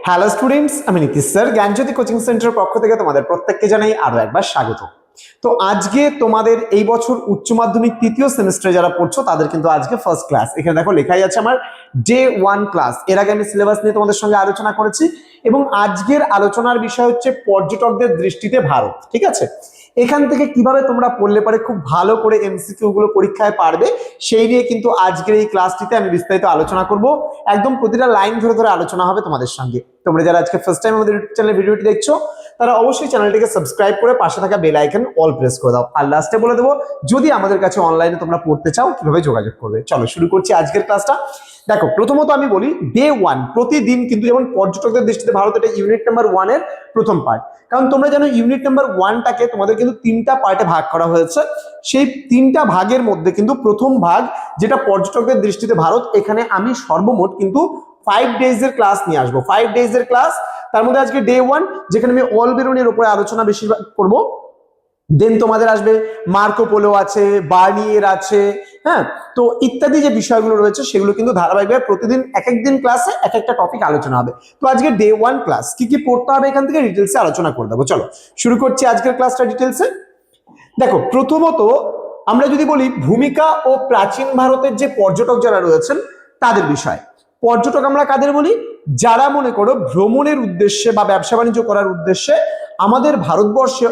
Hello students, আমি Nitish sir জ্ঞানজ্যোতি coaching সেন্টারের পক্ষ থেকে তোমাদের প্রত্যেককে জানাই আরো একবার স্বাগত। তো আজকে তোমাদের এই বছর উচ্চ মাধ্যমিক তৃতীয় সেমিস্টারে যারা পড়ছো তাদের কিন্তু আজকে ফার্স্ট ক্লাস। এখানে দেখো লেখাই আছে আমার ডে 1 ক্লাস। এর আগে আমি সিলেবাস নিয়ে তোমাদের সঙ্গে আলোচনা করেছি এবং আজকের আলোচনার বিষয় হচ্ছে পর্যটকদের দৃষ্টিতে ভারত। ঠিক আছে, এখান থেকে কিভাবে তোমরা পড়লে পারে খুব ভালো করে এমসিকিউ গুলো পরীক্ষায় পারবে সেই নিয়ে কিন্তু আজকের এই ক্লাসটিতে আমি বিস্তারিত আলোচনা করব। একদম প্রতিটা লাইন ধরে ধরে আলোচনা হবে তোমাদের সঙ্গে। তোমরা যারা আজকে ফার্স্ট টাইম আমাদের ইউটিউব চ্যানেলে ভিডিওটি দেখছো তারা অবশ্যই চ্যানেলটিকে সাবস্ক্রাইব করে পাশে থাকা বেল আইকন অল প্রেস করে দাও। আর লাস্টে বলে দেবো, যদি আমাদের কাছে অনলাইনে তোমরা পড়তে চাও কিভাবে যোগাযোগ করবে। চলো শুরু করছি আজকের ক্লাসটা। দেখো, প্রথমত আমি বলি ডে 1 প্রতিদিন কিন্তু যেমন পর্যটকদের দৃষ্টিতে ভারত, এটা ইউনিট নাম্বার 1 এর প্রথম পার্ট। কারণ তোমরা জানো ইউনিট নাম্বার 1টাকে তোমাদের কিন্তু 3টা পার্টে ভাগ করা হয়েছে। সেই 3টা ভাগের মধ্যে কিন্তু প্রথম ভাগ যেটা পর্যটকদের দৃষ্টিতে ভারত, এখানে আমি সর্বমোট কিন্তু 5 ডেজ এর ক্লাস নিয়ে আসবো। 5 ডেজ এর ক্লাস, তার মধ্যে আজকে ডে 1 যেখানে আমি অল বেরোনির উপরে আলোচনা বেশিরভাগ করবো। দেন তোমাদের আসবে মার্কো পোলো আছে, বার্নিয়ের আছে, হ্যাঁ, তো ইত্যাদি যে বিষয়গুলো রয়েছে সেগুলো কিন্তু ধারাবাহিকভাবে প্রতিদিন এক একদিন ক্লাসে এক একটা টপিক আলোচনা হবে। তো আজকে ডে 1 ক্লাস কি কি পড়তে হবে এখান থেকে ডিটেলসে আলোচনা করে দেবো। চলো শুরু করছি আজকের ক্লাসটা ডিটেলসে। দেখো, প্রথমত আমরা যদি বলি ভূমিকা ও প্রাচীন ভারতের যে পর্যটক যারা রয়েছেন তাদের বিষয়। পর্যটক আমরা কাদের বলি? যারা মনে করো ভ্রমণের উদ্দেশ্যে বা ব্যবসা বাণিজ্য করার উদ্দেশ্যে আমাদের ভারতবর্ষে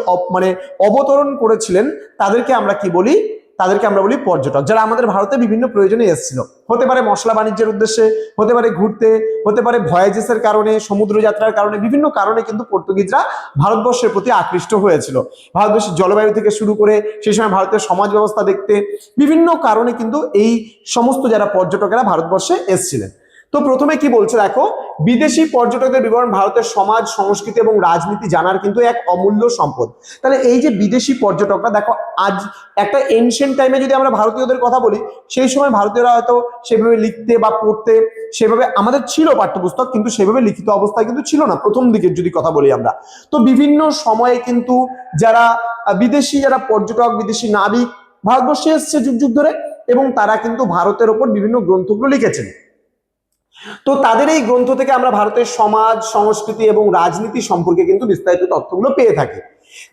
অবতরণ করেছিলেন তাদেরকে আমরা কি বলি? তাদেরকে আমরা বলি পর্যটক। যারা আমাদের ভারতে বিভিন্ন প্রয়োজনে এসেছিল, হতে পারে মশলা বাণিজ্যের উদ্দেশ্যে, হতে পারে ঘুরতে, হতে পারে ভয়েজেসের কারণে, সমুদ্র যাত্রার কারণে, বিভিন্ন কারণে কিন্তু পর্তুগিজরা ভারতবর্ষের প্রতি আকৃষ্ট হয়েছিল। ভারতবর্ষের জলবায়ু থেকে শুরু করে সেই সময় ভারতের সমাজ ব্যবস্থা দেখতে বিভিন্ন কারণে কিন্তু এই সমস্ত যারা পর্যটকেরা ভারতবর্ষে এসেছিলেন। তো প্রথমে কি বলছে দেখো, বিদেশি পর্যটকদের বিবরণ ভারতের সমাজ, সংস্কৃতি এবং রাজনীতি জানার কিন্তু এক অমূল্য সম্পদ। তাহলে এই যে বিদেশি পর্যটকরা, দেখো আজ একটা এনশিয়েন্ট টাইমে যদি আমরা ভারতীয়দের কথা বলি, সেই সময় ভারতীয়রা হয়তো সেভাবে লিখতে বা পড়তে সেভাবে আমাদের ছিল পাঠ্যপুস্তক, কিন্তু সেভাবে লিখিত অবস্থায় কিন্তু ছিল না প্রথম দিকের যদি কথা বলি আমরা। তো বিভিন্ন সময়ে কিন্তু যারা বিদেশি যারা পর্যটক, বিদেশি নাবিক ভারতবর্ষে এসছে যুগ যুগ ধরে, এবং তারা কিন্তু ভারতের ওপর বিভিন্ন গ্রন্থগুলো লিখেছেন। তো তাদের এই গ্রন্থ থেকে আমরা ভারতের সমাজ, সংস্কৃতি এবং রাজনীতি সম্পর্কে কিন্তু বিস্তারিত তথ্যগুলো পেয়ে থাকি।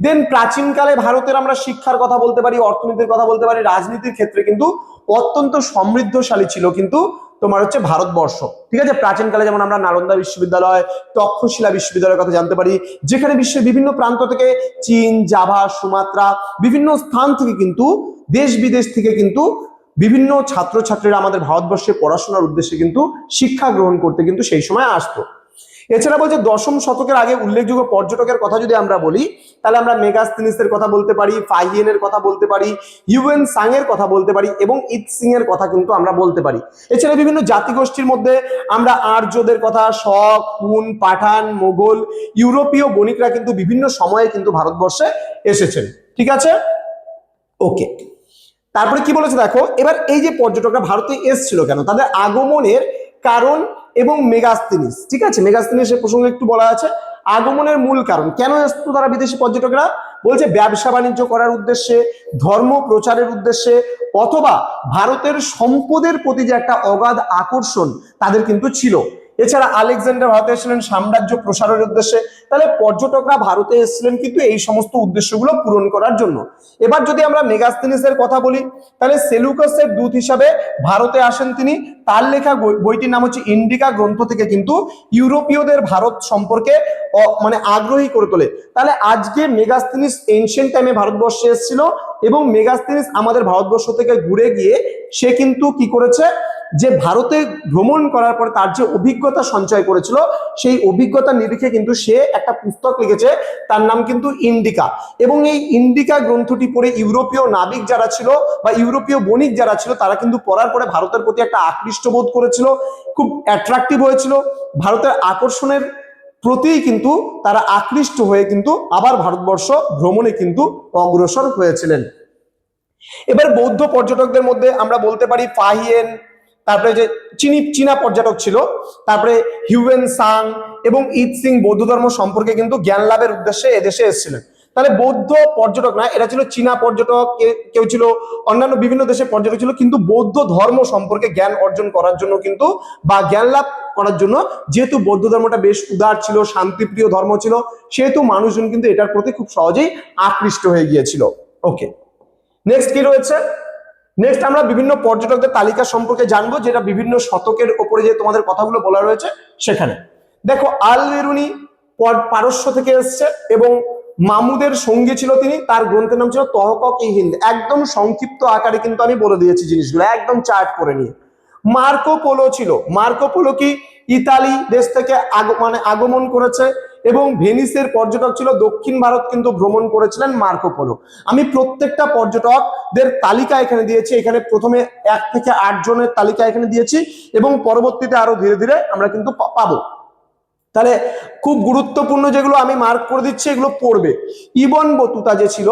দেন প্রাচীনকালে ভারতের আমরা শিক্ষার কথা বলতে পারি, অর্থনীতির কথা বলতে পারি, রাজনীতির ক্ষেত্রে কিন্তু অত্যন্ত সমৃদ্ধশালী ছিল কিন্তু তোমার হচ্ছে ভারতবর্ষ। ঠিক আছে, প্রাচীনকালে যেমন আমরা নালন্দা বিশ্ববিদ্যালয়, তক্ষশিলা বিশ্ববিদ্যালয়ের কথা জানতে পারি, যেখানে বিশ্বের বিভিন্ন প্রান্ত থেকে, চীন, জাভা, সুমাত্রা, বিভিন্ন স্থান থেকে কিন্তু দেশ বিদেশ থেকে কিন্তু বিভিন্ন ছাত্রছাত্রীরা আমাদের ভারতবর্ষে পড়াশোনার উদ্দেশ্যে কিন্তু শিক্ষা গ্রহণ করতে কিন্তু সেই সময় আসতো। এছাড়া বলছে 10ম শতকের আগে উল্লেখযোগ্য পর্যটকের কথা যদি আমরা বলি, তাহলে আমরা মেগাস্তিনিসের কথা বলতে পারি, ফাহিয়েনের কথা বলতে পারি, হিউয়েন সাং এর কথা বলতে পারি এবং ইৎ সিং এর কথা কিন্তু আমরা বলতে পারি। এছাড়া বিভিন্ন জাতিগোষ্ঠীর মধ্যে আমরা আর্যদের কথা, শক, হুন, পাঠান, মোগল, ইউরোপীয় বণিকরা কিন্তু বিভিন্ন সময়ে কিন্তু ভারতবর্ষে এসেছেন। ঠিক আছে, ওকে। তারপরে কি বলেছে দেখো, এবার এই যে পর্যটকরা ভারতে এসেছিল কেন, তাদের আগমনের কারণ এবং মেগাস্তিনিস। ঠিক আছে, মেগাস্তিনিসের প্রসঙ্গে একটু বলা আছে। আগমনের মূল কারণ, কেন আসতো তারা বিদেশি পর্যটকরা? বলছে ব্যবসা বাণিজ্য করার উদ্দেশ্যে, ধর্ম প্রচারের উদ্দেশ্যে, অথবা ভারতের সম্পদের প্রতি যে একটা অগাধ আকর্ষণ তাদের কিন্তু ছিল। এছাড়া আলেকজান্ডার ভারতে এসেছিলেন সাম্রাজ্য প্রসারের উদ্দেশ্যে। তাহলে পর্যটকরা ভারতে এসেছিলেন কিন্তু এই সমস্ত উদ্দেশ্যগুলো পূরণ করার জন্য। এবার যদি আমরা মেগাস্তিনিসের কথা বলি, তাহলে সেলুকাসের দূত হিসাবে ভারতে আসেন তিনি। তার লেখা বইটির নাম হচ্ছে ইন্ডিকা গ্রন্থ থেকে কিন্তু ইউরোপীয়দের ভারত সম্পর্কে মানে আগ্রহী করে তোলে। তাহলে আজকে মেগাস্তিনিস এনশিয়েন্ট টাইমে ভারতবর্ষে এসেছিল এবং মেগাস্তিনিস আমাদের ভারতবর্ষ থেকে ঘুরে গিয়ে সে কিন্তু কি করেছে, যে ভারতে ভ্রমণ করার পরে তার যে অভিজ্ঞতা সঞ্চয় করেছিল, সেই অভিজ্ঞতার নিরিখে কিন্তু সে একটা পুস্তক লিখেছে, তার নাম কিন্তু ইন্ডিকা। এবং এই ইন্ডিকা গ্রন্থটি পড়ে ইউরোপীয় নাবিক যারা ছিল বা ইউরোপীয় বণিক যারা ছিল, তারা কিন্তু পড়ার পরে ভারতের প্রতি একটা আকৃষ্ট বোধ করেছিল, খুব অ্যাট্রাকটিভ হয়েছিল, ভারতের আকর্ষণের প্রতি কিন্তু তারা আকৃষ্ট হয়ে কিন্তু আবার ভারতবর্ষ ভ্রমণে কিন্তু অগ্রসর হয়েছিলেন। এবার বৌদ্ধ পর্যটকদের মধ্যে আমরা বলতে পারি ফাহিয়েন, তারপরে যে চীনা পর্যটক ছিল, তারপরে হিউয়েন সাং এবং ইৎ সিং বৌদ্ধ ধর্ম সম্পর্কে কিন্তু জ্ঞান লাভের উদ্দেশ্যে এদেশে এসেছিলেন। তাহলে বৌদ্ধ পর্যটক না, এরা ছিল চীনা পর্যটক, কেউ ছিল অন্যান্য বিভিন্ন দেশের পর্যটক ছিল, কিন্তু বৌদ্ধ ধর্ম সম্পর্কে জ্ঞান অর্জন করার জন্য কিন্তু বা জ্ঞান লাভ করার জন্য, যেহেতু বৌদ্ধ ধর্মটা বেশ উদার ছিল, শান্তিপ্রিয় ধর্ম ছিল, সেহেতু মানুষজন কিন্তু এটার প্রতি খুব সহজেই আকৃষ্ট হয়ে গিয়েছিল। ওকে, নেক্সট কি রয়েছে? নেক্সট আমরা বিভিন্ন পর্যটকদের তালিকা সম্পর্কে জানবো, যেটা বিভিন্ন শতকের উপরে যে তোমাদের কথাগুলো বলা রয়েছে সেখানে। দেখো, আল বেরুনি পারস্য থেকে এসছে এবং মামুদের সঙ্গী ছিল তিনি, তার গ্রন্থের নাম ছিল তহকক-ই-হিন্দ। একদম সংক্ষিপ্ত আকারে কিন্তু আমি বলে দিয়েছি জিনিসগুলো, একদম চার্ট করে নিয়ে। মার্কো পোলো ছিল, মার্কো পোলো কি ইতালি দেশ থেকে আগমন করেছে এবং ভেনিসের পর্যটক ছিল, দক্ষিণ ভারত কিন্তু ভ্রমণ করেছিলেন মার্কো পোলো। আমি প্রত্যেকটা পর্যটকদের তালিকা এখানে দিয়েছি, এখানে প্রথমে 1 থেকে 8 জনের তালিকা এখানে দিয়েছি এবং পরবর্তীতে আরো ধীরে ধীরে আমরা কিন্তু পাবো। তাহলে খুব গুরুত্বপূর্ণ যেগুলো আমি মার্ক করে দিচ্ছি, এগুলো পড়বে। ইবন বতুতা যে ছিল,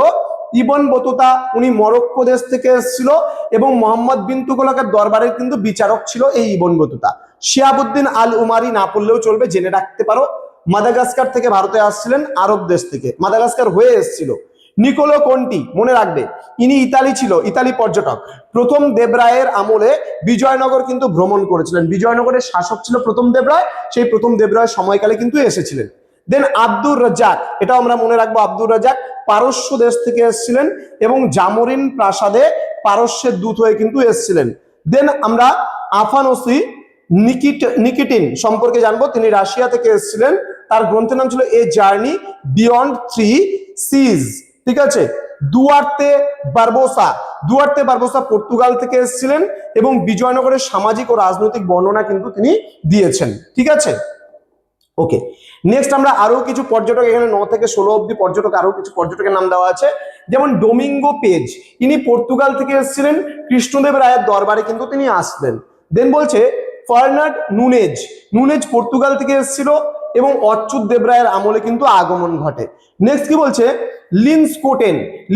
ইবন বতুতা উনি মরক্কো দেশ থেকে এসেছিল এবং মোহাম্মদ বিন তুগলকের দরবারের কিন্তু বিচারক ছিল এই ইবন বতুতা। শিহাবুদ্দিন আল উমারি না পড়লেও চলবে, জেনে রাখতে পারো। মাদাগাস্কার থেকে ভারতে আসছিলেন, আরব দেশ থেকে মাদাগাস্কার হয়ে এসেছিল। নিকোলো কন্টি মনে রাখবে, ইনি ইতালি ছিল, ইতালি পর্যটক। প্রথম দেবরায়ের আমলে বিজয়নগর কিন্তু ভ্রমণ করেছিলেন, বিজয়নগরের শাসক ছিল প্রথম দেবরায়, সেই প্রথম দেবরায়ের সময়কালে কিন্তু এসেছিলেন। দেন আব্দুর রাজ্জাক, এটাও আমরা মনে রাখবো, আব্দুর রাজ্জাক পারস্য দেশ থেকে এসেছিলেন এবং জামরিন প্রাসাদে পারস্যের দূত হয়ে কিন্তু এসেছিলেন। দেন আমরা আফানোসি নিকিটিন সম্পর্কে জানবো, তিনি রাশিয়া থেকে এসেছিলেন, তার গ্রন্থের নাম ছিল এ জার্নি বিয়ন্ড 3 সিজ। ঠিক আছে। দুয়ার্তে বারবোসা পর্তুগাল থেকে এসেছিলেন এবং বিজয়নগরের সামাজিক ও রাজনৈতিক বর্ণনা কিন্তু তিনি দিয়েছেন। ঠিক আছে, ওকে। নেক্সট আমরা আরো কিছু পর্যটক, এখানে 9 থেকে 16 অব্দি পর্যটক, আরো কিছু পর্যটকের নাম দেওয়া আছে। যেমন ডোমিঙ্গো পেজ, ইনি পর্তুগাল থেকে এসেছিলেন, কৃষ্ণদেব রায়ের দরবারে কিন্তু তিনি আসলেন। দেন বলছে ফার্নান্ড নুনেজ পর্তুগাল থেকে এসেছিল এবং অচ্যুত দেবরায়ের আমলে কিন্তু আগমন ঘটে। নেক্সট কি বলছে,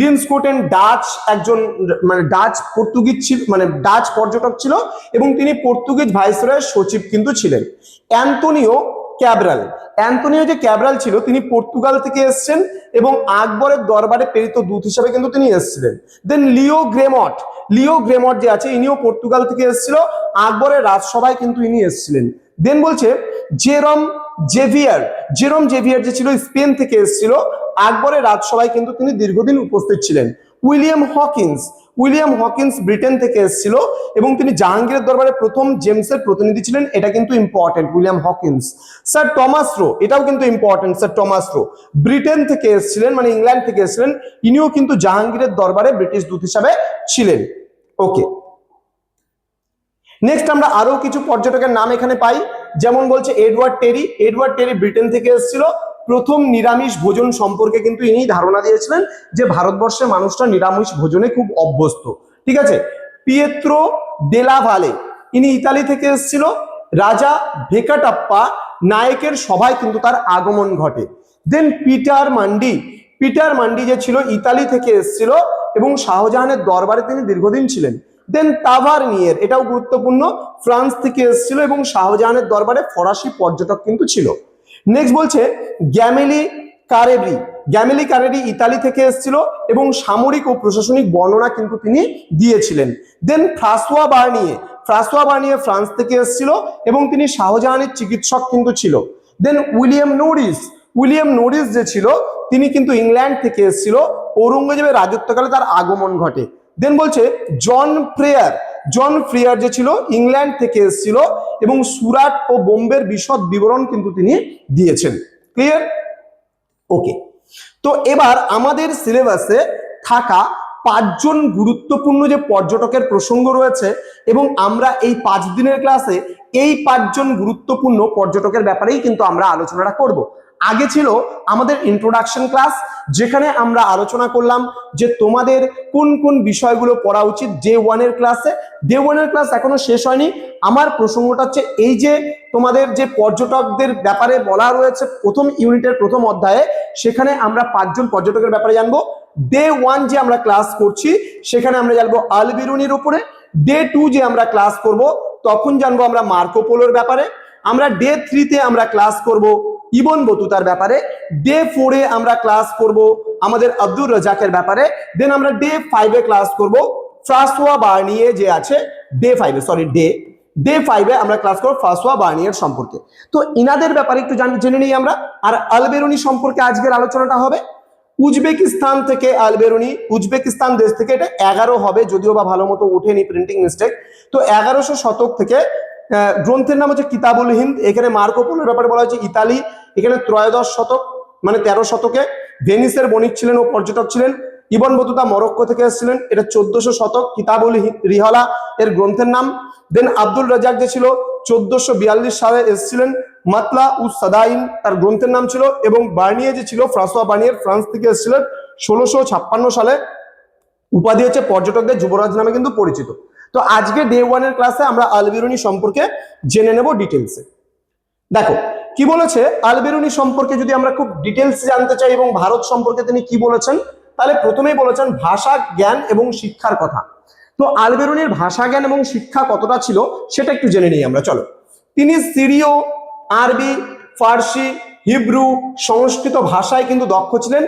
লিন্সকোটেন ডাচ একজন ডাচ পর্তুগিজ ছিল, ডাচ পর্যটক ছিল এবং তিনি পর্তুগিজ ভাইসরয়ের সচিব কিন্তু ছিলেন। অ্যান্তোনিও যে ক্যাব্রাল ছিল, তিনি পর্তুগাল থেকে এসেছেন এবং আকবরের দরবারে প্রেরিত দূত হিসেবে কিন্তু তিনি এসেছিলেন। দেন লিও গ্রেমট যে আছে, ইনিও পর্তুগাল থেকে এসেছিল, আকবরের রাজসভায় কিন্তু ইনি এসেছিলেন। দেন বলছে জেরম জেভিয়ার যে ছিল, স্পেন থেকে এসেছিল, আকবরের রাজসভায় কিন্তু তিনি দীর্ঘদিন উপস্থিত ছিলেন। উইলিয়াম হকিন্স ব্রিটেন থেকে এসেছিল এবং তিনি জাহাঙ্গীরের দরবারে প্রথম জেমসের প্রতিনিধি ছিলেন, এটা কিন্তু important, William Hawkins. Sir Thomas Roe, এটাও কিন্তু important, sir Thomas Roe Britain থেকে এসেছিলেন, ইংল্যান্ড থেকে এসেছিলেন, ইনিও কিন্তু জাহাঙ্গীরের দরবারে ব্রিটিশ দূত হিসাবে ছিলেন। ওকে, নেক্সট আমরা আরো কিছু পর্যটকের নাম এখানে পাই, যেমন বলছে এডওয়ার্ড টেরি ব্রিটেন থেকে এসেছিল, প্রথম নিরামিষ ভোজন সম্পর্কে কিন্তু ইনি ধারণা দিয়েছিলেন যে ভারতবর্ষের মানুষরা নিরামিষ ভোজনে খুব অভ্যস্ত। ঠিক আছে। পিয়েত্রো ডেলা ভালে, ইনি ইতালি থেকে এসেছিল, রাজা ভেকাটাপ্পা নায়কের সভায় কিন্তু তার আগমন ঘটে। দেন পিটার মান্ডি যে ছিল, ইতালি থেকে এসেছিল এবং শাহজাহানের দরবারে তিনি দীর্ঘদিন ছিলেন। দেন তাভারনিয়ের, এটাও গুরুত্বপূর্ণ, ফ্রান্স থেকে এসেছিল এবং শাহজাহানের দরবারে ফরাসি পর্যটক কিন্তু ছিল। নেক্সট বলছে গ্যামেলি কারেরি ইতালি থেকে এসেছিল এবং সামরিক ও প্রশাসনিক বর্ণনা কিন্তু তিনি দিয়েছিলেন। দেন ফ্রাঁসোয়া বার্নিয়ে ফ্রান্স থেকে এসেছিল এবং তিনি শাহজাহানের চিকিৎসক কিন্তু ছিল। দেন উইলিয়াম নরিস যে ছিল, তিনি কিন্তু ইংল্যান্ড থেকে এসেছিল, ঔরঙ্গজেবের রাজত্বকালে তার আগমন ঘটে। দেন বলছে জন ফ্রিয়ার যে ছিল, ইংল্যান্ড থেকে এসেছিল এবং সুরাট ও বোম্বের বিশদ বিবরণ কিন্তু তিনি দিয়েছেন। ক্লিয়ার? ওকে, তো এবার আমাদের সিলেবাসে থাকা 5 জন গুরুত্বপূর্ণ যে পর্যটকের প্রসঙ্গ রয়েছে এবং আমরা এই 5 দিনের ক্লাসে এই 5 জন গুরুত্বপূর্ণ পর্যটকের ব্যাপারেই কিন্তু আমরা আলোচনাটা করব। আগে ছিল আমাদের ইন্ট্রোডাকশন ক্লাস, যেখানে আমরা আলোচনা করলাম যে তোমাদের কোন কোন বিষয়গুলো পড়া উচিত ডে 1 এর ক্লাসে। ডে 1 এর ক্লাস এখনো শেষ হয়নি। আমার প্রসঙ্গটা হচ্ছে এই যে তোমাদের যে পর্যটকদের ব্যাপারে বলা রয়েছে প্রথম ইউনিটের প্রথম অধ্যায়ে, সেখানে আমরা 5 জন পর্যটকের ব্যাপারে জানবো। ডে 1 যে আমরা ক্লাস করছি সেখানে আমরা জানবো আল বিরুনির উপরে। ডে 2 যে আমরা ক্লাস করব তখন জানবো আমরা মার্কো পোলোর ব্যাপারে। আমরা ডে 3 তে আমরা ক্লাস করব ইবন বতুতার ব্যাপারে, ডে 4 এ আমরা ক্লাস করব আমাদের আব্দুর রাজাকের ব্যাপারে, দেন আমরা ডে 5 এ ক্লাস করব ফ্রাঁসোয়া বার্নিয়ে যে আছে ডে 5 এ, সরি ডে 5 এ আমরা ক্লাস করব ফ্রাঁসোয়া বার্নিয়ের সম্পর্কে। তো ইনাদের ব্যাপারে একটু জেনে নিই আমরা। আর আলবেরুনি সম্পর্কে আজকের আলোচনাটা হবে। উজবেকিস্তান থেকে আলবেরুনি, উজবেকিস্তান দেশ থেকে, এটা 11 হবে, যদিও বা ভালো মতো ওঠেনি, প্রিন্টিং মিস্টেক। তো 1100 শতক থেকে গ্রন্থের নাম হচ্ছে কিতাবুল হিন্দ। এখানে মার্কো পোলোর ব্যাপারে বলা হয়েছে ইতালি, এখানে ত্রয়োদশ শতক মানে 13 শতকে। ভেনিসের বণিক ছিলেন ও পর্যটক ছিলেন। ইবন বতুতা মরক্কো থেকে এসেছিলেন, এটা 1400 শতক, কিতাবুল রিহলা এর গ্রন্থের নাম। দেন আব্দুল রাজাক যে ছিল 1442 সালে এসেছিলেন, মাতলা উস সাদাইন তার গ্রন্থের নাম ছিল। এবং বার্নিয়ে যে ছিল ফ্রাঁসোয়া বার্নিয়ে, ফ্রান্স থেকে এসেছিলেন 1656 সালে। উপাধি হচ্ছে পর্যটকদের যুবরাজ নামে কিন্তু পরিচিত। তো আজকে ডে 1 এর ক্লাসে আমরা আলবেরুনি সম্পর্কে জেনে নেব ডিটেলসে। দেখো কি বলেছে আলবেরুনি সম্পর্কে, যদি আমরা খুব ডিটেলস জানতে চাই এবং ভারত সম্পর্কে তিনি কি বলেছেন, তাহলে প্রথমেই বলেছেন ভাষা জ্ঞান এবং শিক্ষার কথা। তো আলবেরুনির ভাষা জ্ঞান এবং শিক্ষা কতটা ছিল সেটা একটু জেনে নিই আমরা, চলো। তিনি সিরিয়, আরবি, ফার্সি, হিব্রু, সংস্কৃত ভাষায় কিন্তু দক্ষ ছিলেন।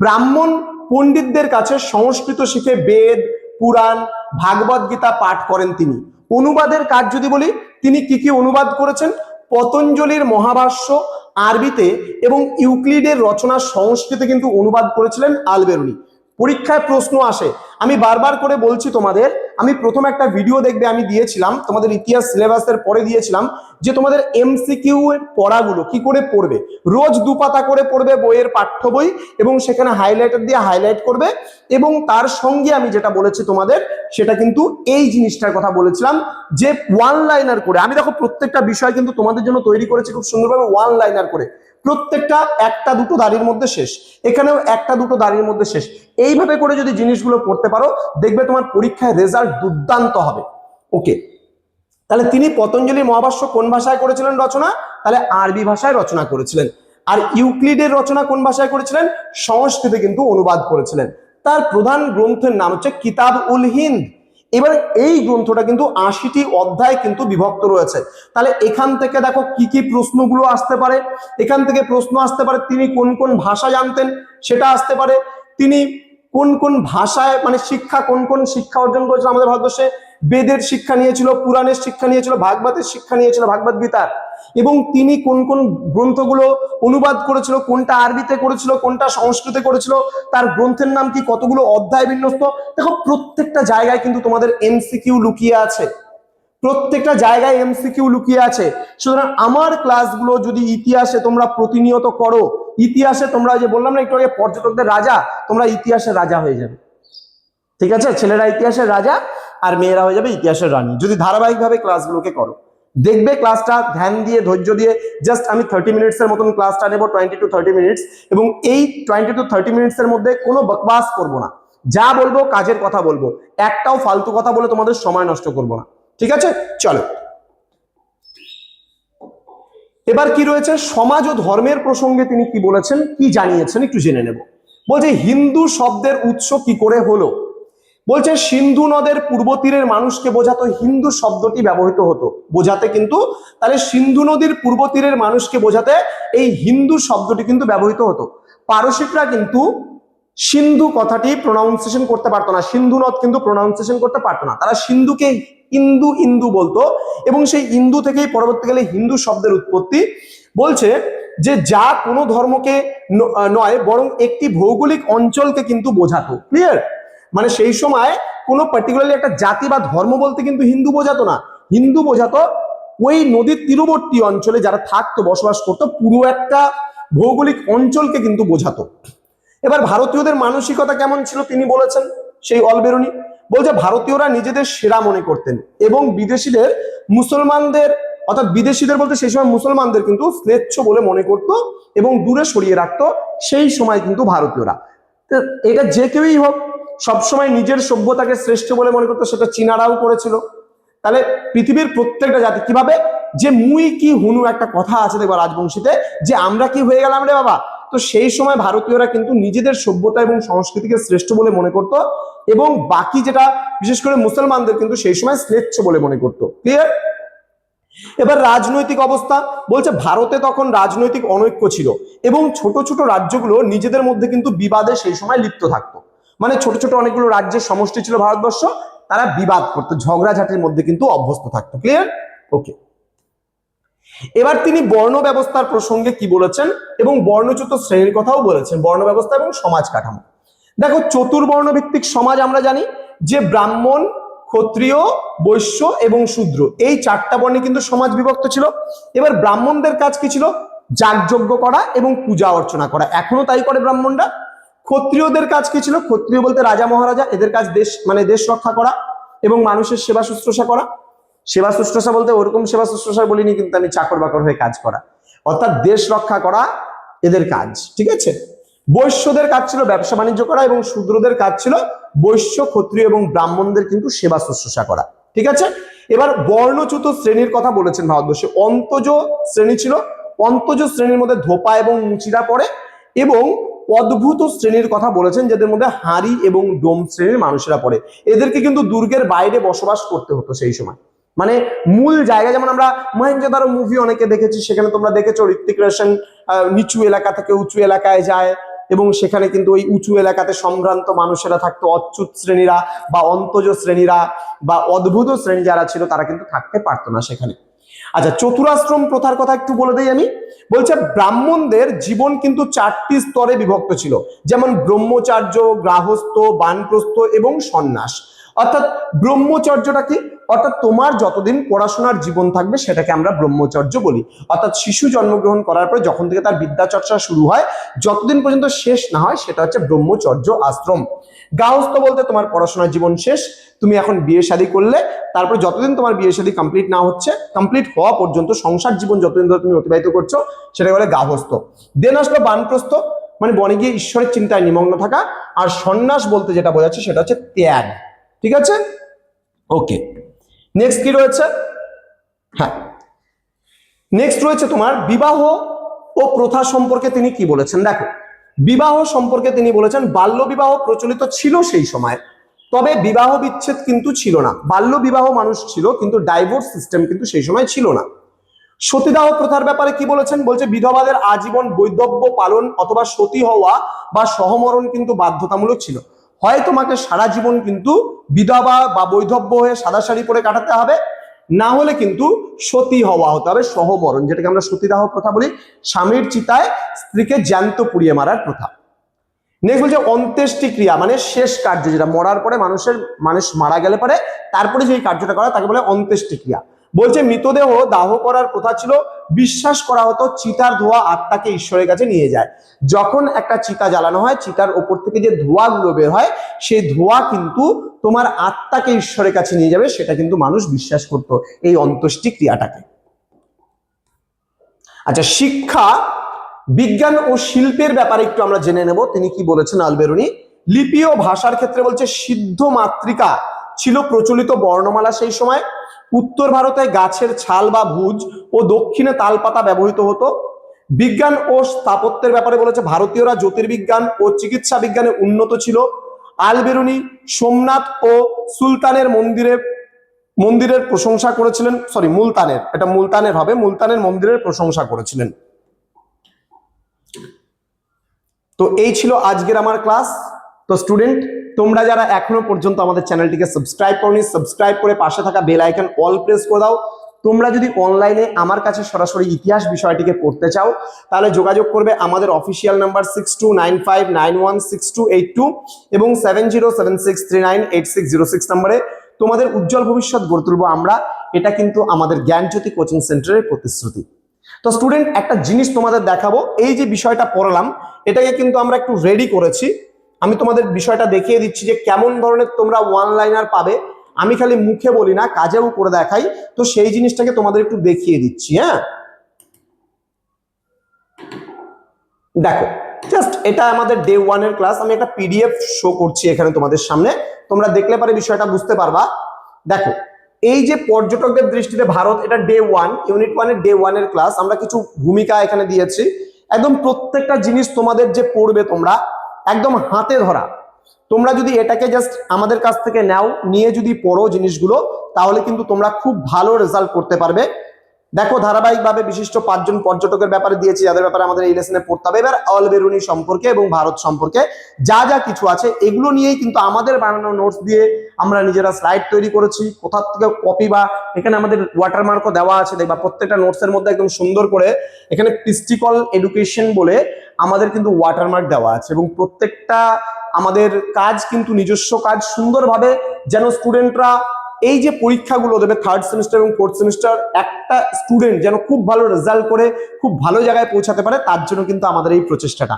ব্রাহ্মণ পণ্ডিতদের কাছে সংস্কৃত শিখে বেদ, পুরাণ, ভাগবত গীতা পাঠ করেন তিনি। অনুবাদের কাজ যদি বলি, তিনি কি কি অনুবাদ করেছেন? পতঞ্জলির মহাভাষ্য আরবিতে এবং ইউক্লিডের রচনা সংস্কৃতে কিন্তু অনুবাদ করেছিলেন আলবেরুনি। পরীক্ষায় প্রশ্ন আসে, আমি বারবার করে বলছি তোমাদের, আমি প্রথম একটা ভিডিও দেখবে আমি দিয়েছিলাম তোমাদের ইতিহাস সিলেবাসের পরে দিয়েছিলাম যে তোমাদের এমসিকিউ এর পড়াগুলো কি করে পড়বে। রোজ 2 পাতা করে পড়বে বইয়ের পাঠ্য বই, এবং সেখানে হাইলাইটার দিয়ে হাইলাইট করবে। এবং তার সঙ্গে আমি যেটা বলেছি তোমাদের, সেটা কিন্তু এই জিনিসটার কথা বলেছিলাম যে 1 লাইনার করে, আমি দেখো প্রত্যেকটা বিষয় কিন্তু তোমাদের জন্য তৈরি করেছি খুব সুন্দরভাবে 1 লাইনার করে, প্রত্যেকটা একটা দুটো দাড়ির মধ্যে শেষ, এখানেও একটা দুটো দাড়ির মধ্যে শেষ। এইভাবে করে যদি জিনিসগুলো পড়তে পারো, দেখবে তোমার পরীক্ষায় রেজাল্ট দুর্দান্ত হবে। ওকে, তাহলে তিনি পতঞ্জলির মহাভাষ্য কোন ভাষায় করেছিলেন রচনা? তাহলে আরবি ভাষায় রচনা করেছিলেন। আর ইউক্লিডের রচনা কোন ভাষায় করেছিলেন? সংস্কৃতে কিন্তু অনুবাদ করেছিলেন। তার প্রধান গ্রন্থের নাম হচ্ছে কিতাব উল হিন্দ। এবার এই গ্রন্থটা কিন্তু 80টি অধ্যায় কিন্তু বিভক্ত রয়েছে। তাহলে এখান থেকে দেখো কি কি প্রশ্নগুলো আসতে পারে। এখান থেকে প্রশ্ন আসতে পারে তিনি কোন কোন ভাষা জানতেন, সেটা আসতে পারে। তিনি কোন কোন ভাষায় মানে শিক্ষা, কোন কোন শিক্ষা অর্জন করেছিল আমাদের ভারতবর্ষে। বেদের শিক্ষা নিয়েছিল, পুরাণের শিক্ষা নিয়েছিল, ভাগবতের শিক্ষা নিয়েছিল, ভাগবত গীতার। এবং তিনি কোন কোন গ্রন্থগুলো অনুবাদ করেছিল, কোনটা আরবিতে করেছিল, কোনটা সংস্কৃতে করেছিল, তার গ্রন্থের নাম কি, কতগুলো অধ্যায় বিন্যস্ত। দেখো প্রত্যেকটা জায়গায় কিন্তু তোমাদের এমসিকিউ লুকিয়ে আছে, প্রত্যেকটা জায়গায় এমসিকিউ লুকিয়ে আছে। সুতরাং আমার ক্লাসগুলো যদি ইতিহাসে তোমরা প্রতিনিয়ত করো, ইতিহাসে তোমরা যে বললাম না একটু আগে পর্যটকদের রাজা, তোমরা ইতিহাসের রাজা হয়ে যাবে। ঠিক আছে, ছেলেরা ইতিহাসের রাজা আর মেয়েরা হয়ে যাবে ইতিহাসের রানী, যদি ধারাবাহিকভাবে ক্লাসগুলোকে করো। দেখবে ক্লাসটা ধ্যান দিয়ে ধৈর্য দিয়ে, জাস্ট আমি 30 মিনিটসের মতন ক্লাসটা নেব, 20 to 30 মিনিটস। এবং এই 20 to 30 মিনিটসের মধ্যে কোনো বকবাস করবো না, যা বলবো কাজের কথা বলবো, একটাও ফালতু কথা বলে তোমাদের সময় নষ্ট করবো না। ঠিক আছে, চলো। এবার কি রয়েছে, সমাজ ও ধর্মের প্রসঙ্গে তিনি কি বলেছেন, কি জানিয়েছেন একটু জেনে নেব। বলছে হিন্দু শব্দের উৎস কি করে হলো। বলছে সিন্ধু নদের পূর্ব তীরের মানুষকে বোঝাতো হিন্দু শব্দটি ব্যবহৃত হতো বোঝাতে, কিন্তু তাহলে সিন্ধু নদীর পূর্ব তীরের মানুষকে বোঝাতে এই হিন্দু শব্দটি কিন্তু ব্যবহৃত হতো। পারসিকরা কিন্তু সিন্ধু কথাটি প্রোনাউন্সিয়েশন করতে পারতো না, সিন্ধু নদ কিন্তু প্রোনাউন্সিয়েশন করতে পারতো না, তারা সিন্ধুকে ইন্দু ইন্দু বলতো। এবং সেই ইন্দু থেকেই পরবর্তীকালে হিন্দু শব্দের উৎপত্তি। বলছে যে যা কোনো ধর্মকে নয় বরং একটি ভৌগোলিক অঞ্চলকে কিন্তু বোঝাতো। ক্লিয়ার, মানে সেই সময় কোনো পার্টিকুলারলি একটা জাতি বা ধর্ম বলতে কিন্তু হিন্দু বোঝাতো না, হিন্দু বোঝাতো ওই নদীর তীরবর্তী অঞ্চলে যারা থাকতো, বসবাস করতো, পুরো একটা ভৌগোলিক অঞ্চলকে কিন্তু বোঝাতো। এবার ভারতীয়দের মানসিকতা কেমন ছিল তিনি বলেছেন সেই আলবেরুনি। বলছে ভারতীয়রা নিজেদের সেরা মনে করতেন এবং বিদেশিদের মুসলমানদের, অর্থাৎ বিদেশিদের বলতে সেই সময় মুসলমানদের কিন্তু শ্লেচ্ছ বলে মনে করত এবং দূরে সরিয়ে রাখতো সেই সময় কিন্তু ভারতীয়রা। এটা যে কেউই হোক সবসময় নিজের সভ্যতাকে শ্রেষ্ঠ বলে মনে করতো, সেটা চীনারাও করেছিল। তাহলে পৃথিবীর প্রত্যেকটা জাতি কিভাবে, যে মুই কি হুনু একটা কথা আছে দেখবা রাজবংশীতে, যে আমরা কি হয়ে গেলাম রে বাবা। তো সেই সময় ভারতীয়রা কিন্তু নিজেদের সভ্যতা এবং সংস্কৃতিকে শ্রেষ্ঠ বলে মনে করত, এবং বাকি যেটা বিশেষ করে মুসলমানদের কিন্তু সেই সময় শ্লেচ্ছ বলে মনে করত। ক্লিয়ার। এবার রাজনৈতিক অবস্থা বলছে ভারতে তখন রাজনৈতিক অনৈক্য ছিল এবং ছোট ছোট রাজ্যগুলো নিজেদের মধ্যে কিন্তু বিবাদে সেই সময় লিপ্ত থাকতো। মানে ছোট ছোট অনেকগুলো রাজ্যের সমষ্টি ছিল ভারতবর্ষ, তারা বিবাদ করতো, ঝগড়াঝাটির মধ্যে কিন্তু অভ্যস্ত থাকতো। ক্লিয়ার? ওকে। এবার তিনি বর্ণ ব্যবস্থার প্রসঙ্গে কি বলেছেন এবং বর্ণচ্যুত শ্রেণীর কথাও বলেছেন, বর্ণ ব্যবস্থা এবং সমাজ কাঠামো। দেখো চতুর্বর্ণ ভিত্তিক সমাজ আমরা জানি যে ব্রাহ্মণ, ক্ষত্রিয়, বৈশ্য এবং শূদ্র, এই চারটা বর্ণে কিন্তু সমাজ বিভক্ত ছিল। এবার ব্রাহ্মণদের কাজ কি ছিল? যাগযজ্ঞ করা এবং পূজা অর্চনা করা, এখনো তাই করে ব্রাহ্মণরা। ক্ষত্রিয়দের কাজ কি ছিল? ক্ষত্রিয় বলতে রাজা মহারাজা, এদের কাজ দেশ মানে দেশ রক্ষা করা এবং মানুষের সেবা শুশ্রূষা করা। সেবা শুশ্রূষা বলতে ওরকম সেবা শুশ্রূষা বলিনি কিন্তু আমি, চাকর বাকর হয়ে কাজ করা, অর্থাৎ দেশ রক্ষা করা এদের কাজ, ঠিক আছে। বৈশ্যদের কাজ ছিল ব্যবসা বাণিজ্য করা এবং শূদ্রদের কাজ ছিল বৈশ্য, ক্ষত্রিয় এবং ব্রাহ্মণদের কিন্তু সেবা শুশ্রূষা করা, ঠিক আছে। এবার বর্ণচ্যুত শ্রেণীর কথা বলেছেন ভারতবর্ষে। অন্তজ শ্রেণী ছিল, অন্তজ শ্রেণীর মধ্যে ধোপা এবং মুচিরা পড়ে, এবং অদ্ভুত শ্রেণীর কথা বলেছেন যাদের মধ্যে হাঁড়ি এবং ডোম শ্রেণীর মানুষেরা পড়ে। এদেরকে কিন্তু দুর্গের বাইরে বসবাস করতে হতো সেই সময়, মানে মূল জায়গা, যেমন আমরা মহেঞ্জোদারো মুভি অনেকে দেখেছি, সেখানে তোমরা দেখেছো ঋত্বিক রোশন নিচু এলাকা থেকে উঁচু এলাকায় যায় এবং সেখানে কিন্তু ওই উঁচু এলাকাতে সম্ভ্রান্ত মানুষেরা থাকতো, অচ্যুত শ্রেণীরা বা অন্তজ শ্রেণীরা বা অদ্ভুত শ্রেণী যারা ছিল তারা কিন্তু থাকতে পারতো না সেখানে। আচ্ছা, চতুরাশ্রম প্রথার কথা একটু বলে দেই আমি। বলছে ব্রাহ্মণদের জীবন কিন্তু 4টি স্তরে বিভক্ত ছিল, যেমন ব্রহ্মচার্য, গার্হস্থ্য, বানপ্রস্থ এবং সন্ন্যাস। অর্থাৎ ব্রহ্মচর্যটা কি? অর্থাৎ তোমার যতদিন পড়াশোনার জীবন থাকবে সেটাকে আমরা ব্রহ্মচর্য বলি। অর্থাৎ শিশু জন্মগ্রহণ করার পরে যখন থেকে তার বিদ্যা চর্চা শুরু হয় যতদিন পর্যন্ত শেষ না হয় সেটা হচ্ছে ব্রহ্মচর্য আশ্রম। গার্হস্থ্য বলতে তোমার পড়াশোনার জীবন শেষ, তুমি এখন বিয়ে শাদী করলে, তারপর যতদিন তোমার বিয়ে শাদী কমপ্লিট না হচ্ছে, কমপ্লিট হওয়া পর্যন্ত সংসার জীবন যতদিন ধরে তুমি অতিবাহিত করছো সেটাকে বলে গার্হস্থ্য। দেন আসলো বানপ্রস্থ, মানে বনে গিয়ে ঈশ্বরের চিন্তায় নিমগ্ন থাকা। আর সন্ন্যাস বলতে যেটা বোঝাচ্ছে সেটা হচ্ছে ত্যাগ, ঠিক আছে। ওকে, নেক্সট কি রয়েছে? হ্যাঁ, নেক্সট রয়েছে তোমার বিবাহ ও প্রথা সম্পর্কে তিনি কি বলেছেন। দেখো, বিবাহ সম্পর্কে তিনি বলেছেন বাল্য বিবাহ প্রচলিত ছিল সেই সময়, তবে বিবাহ বিচ্ছেদ কিন্তু ছিল না। বাল্য বিবাহ মানুষ ছিল কিন্তু ডাইভোর্স সিস্টেম কিন্তু সেই সময় ছিল না। সতীদাহ প্রথার ব্যাপারে কি বলেছেন? বলছে বিধবাদের আজীবন বৈধব্য পালন অথবা সতী হওয়া বা সহমরণ কিন্তু বাধ্যতামূলক ছিল। হয় তোমাকে সারা জীবন কিন্তু বিধবা বা বৈধব্য হয়ে সাদা শাড়ি পরে কাটাতে হবে, না হলে কিন্তু সতী হওয়া হতে হবে, সহমরণ, যেটাকে আমরা সতীদাহ প্রথা বলি, স্বামীর চিতায় স্ত্রীকে জ্যান্ত পুড়িয়ে মারার প্রথা। নেক্সট বলছে অন্ত্যেষ্টি ক্রিয়া, মানে শেষ কার্য, যেটা মরার পরে মানুষ মারা গেলে পরে তারপরে যে কার্যটা করা তাকে বলে অন্ত্যেষ্টি ক্রিয়া। বলছে মৃতদেহ দাহ করার প্রথা ছিল, বিশ্বাস করা হতো চিতার ধোঁয়া আত্মাকে ঈশ্বরের কাছে নিয়ে যায়। যখন একটা চিতা জ্বালানো হয়, চিতার ওপর থেকে যে ধোঁয়াগুলো বের হয় সেই ধোঁয়া কিন্তু তোমার আত্মাকে ঈশ্বরের কাছে নিয়ে যাবে, সেটা কিন্তু মানুষ বিশ্বাস করত এই অন্ত্যেষ্টি ক্রিয়াটাকে। আচ্ছা, শিক্ষা, বিজ্ঞান ও শিল্পের ব্যাপারে একটু আমরা জেনে নেব তিনি কি বলেছেন আলবেরুনি। লিপি ও ভাষার ক্ষেত্রে বলছে সিদ্ধ মাতৃকা ছিল প্রচলিত বর্ণমালা সেই সময়। উত্তর ভারতে গাছের ছাল বা ভুজ ও দক্ষিণে তালপাতা ব্যবহৃত হতো। বিজ্ঞান ও স্থাপত্যের ব্যাপারে বলেছে ভারতীয়রা জ্যোতির্বিজ্ঞান ও চিকিৎসা বিজ্ঞানে উন্নত ছিল। আলবেরুনি সোমনাথ ও সুলতানের মন্দিরের প্রশংসা করেছিলেন, সরি মুলতানের, এটা মুলতানের হবে, মুলতানের মন্দিরের প্রশংসা করেছিলেন। তো এই ছিল আজকের আমার ক্লাস। তো স্টুডেন্ট, তোমরা যারা এখনো পর্যন্ত আমাদের চ্যানেলটিকে সাবস্ক্রাইব করোনি, সাবস্ক্রাইব করে পাশে থাকা বেল আইকন অল প্রেস করে দাও। তোমরা যদি অনলাইনে আমার কাছে সরাসরি ইতিহাস বিষয়টিকে পড়তে চাও তাহলে যোগাযোগ করবে আমাদের অফিসিয়াল নাম্বার 6295916282 এবং 7076398606 নম্বরে। তোমাদের উজ্জ্বল ভবিষ্যৎ গড়ে তুলবো আমরা, এটা কিন্তু আমাদের জ্ঞানজ্যোতি কোচিং সেন্টারের প্রতিশ্রুতি। তো স্টুডেন্ট, একটা জিনিস তোমাদের দেখাবো, এই যে বিষয়টা পড়ালাম এটাকে কিন্তু আমরা একটু রেডি করেছি। আমি তোমাদের বিষয়টা দেখিয়ে দিচ্ছি যে কেমন ধরনের তোমরা ওয়ান লাইনার পাবে। আমি খালি মুখে বলি না, কাজেও করে দেখাই, তো সেই জিনিসটাকে তোমাদের একটু দেখিয়ে দিচ্ছি। হ্যাঁ, দেখো, জাস্ট এটা আমাদের ডে 1 এর ক্লাস। আমি একটা পিডিএফ শো করছি এখানে তোমাদের সামনে, তোমরা দেখলে পারে বিষয়টা বুঝতে পারবা। দেখো, এই যে পর্যটকদের দৃষ্টিতে ভারত, এটা ডে 1, ইউনিট 1 এর ডে 1 এর ক্লাস। আমরা কিছু ভূমিকা এখানে দিয়েছি, একদম প্রত্যেকটা জিনিস তোমাদের যে পড়বে তোমরা একদম হাতে ধরা। তোমরা যদি এটাকে জাস্ট আমাদের কাছ থেকে নাও, নিয়ে যদি পড়ো জিনিসগুলো, তাহলে কিন্তু তোমরা খুব ভালো রেজাল্ট করতে পারবে। দেখো ধারাবাহিকভাবে বিশিষ্ট 5 জন পর্যটকের ব্যাপারে দিয়েছি, যাদের ব্যাপারে আমাদের এই লেসনে পড়তে হবে। এবার অল বেরুনি সম্পর্কে এবং ভারত সম্পর্কে যা যা কিছু আছে এগুলো নিয়েই কিন্তু আমাদের বানানো নোটস দিয়ে আমরা নিজেরা স্লাইড তৈরি করেছি। কোথা থেকে কপি বা এখানে আমাদের ওয়াটারমার্কও দেওয়া আছে, দেখবা প্রত্যেকটা নোটসের মধ্যে একদম সুন্দর করে এখানে ক্রিস্টিকল এডুকেশন বলে আমাদের কিন্তু ওয়াটারমার্ক দেওয়া আছে, এবং প্রত্যেকটা আমাদের কাজ কিন্তু নিজস্ব কাজ, সুন্দরভাবে যেন স্টুডেন্টরা এই যে পরীক্ষাগুলো দেবে 3rd সেমিস্টার এবং 4th সেমিস্টার, একটা স্টুডেন্ট যেন খুব ভালো রেজাল্ট করে খুব ভালো জায়গায় পৌঁছাতে পারে, তার জন্য কিন্তু আমাদের এই প্রচেষ্টাটা।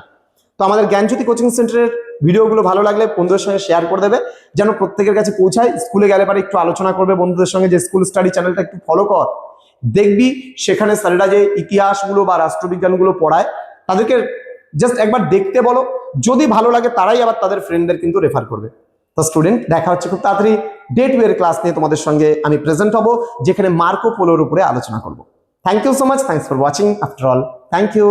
তো আমাদের জ্ঞানজ্যোতি কোচিং সেন্টারের ভিডিওগুলো ভালো লাগলে বন্ধুদের সঙ্গে শেয়ার করে দেবে, যেন প্রত্যেকের কাছে পৌঁছায়। স্কুলে গেলে পরে একটু আলোচনা করবে বন্ধুদের সঙ্গে যে স্কুল স্টাডি চ্যানেলটা একটু ফলো কর, দেখবি সেখানে স্যারেরা যে ইতিহাসগুলো বা রাষ্ট্রবিজ্ঞানগুলো পড়ায় তাদেরকে জাস্ট একবার দেখতে বলো, যদি ভালো লাগে তারাই আবার তাদের ফ্রেন্ডদের কিন্তু রেফার করবে। তো স্টুডেন্ট, দেখা হচ্ছে খুব তাড়াতাড়ি ডে 2 এর ক্লাস নিয়ে তোমাদের সঙ্গে আমি প্রেজেন্ট হব, যেখানে মার্কো পোলোর উপরে আলোচনা করব। Thank you so much, thanks for watching after all, thank you.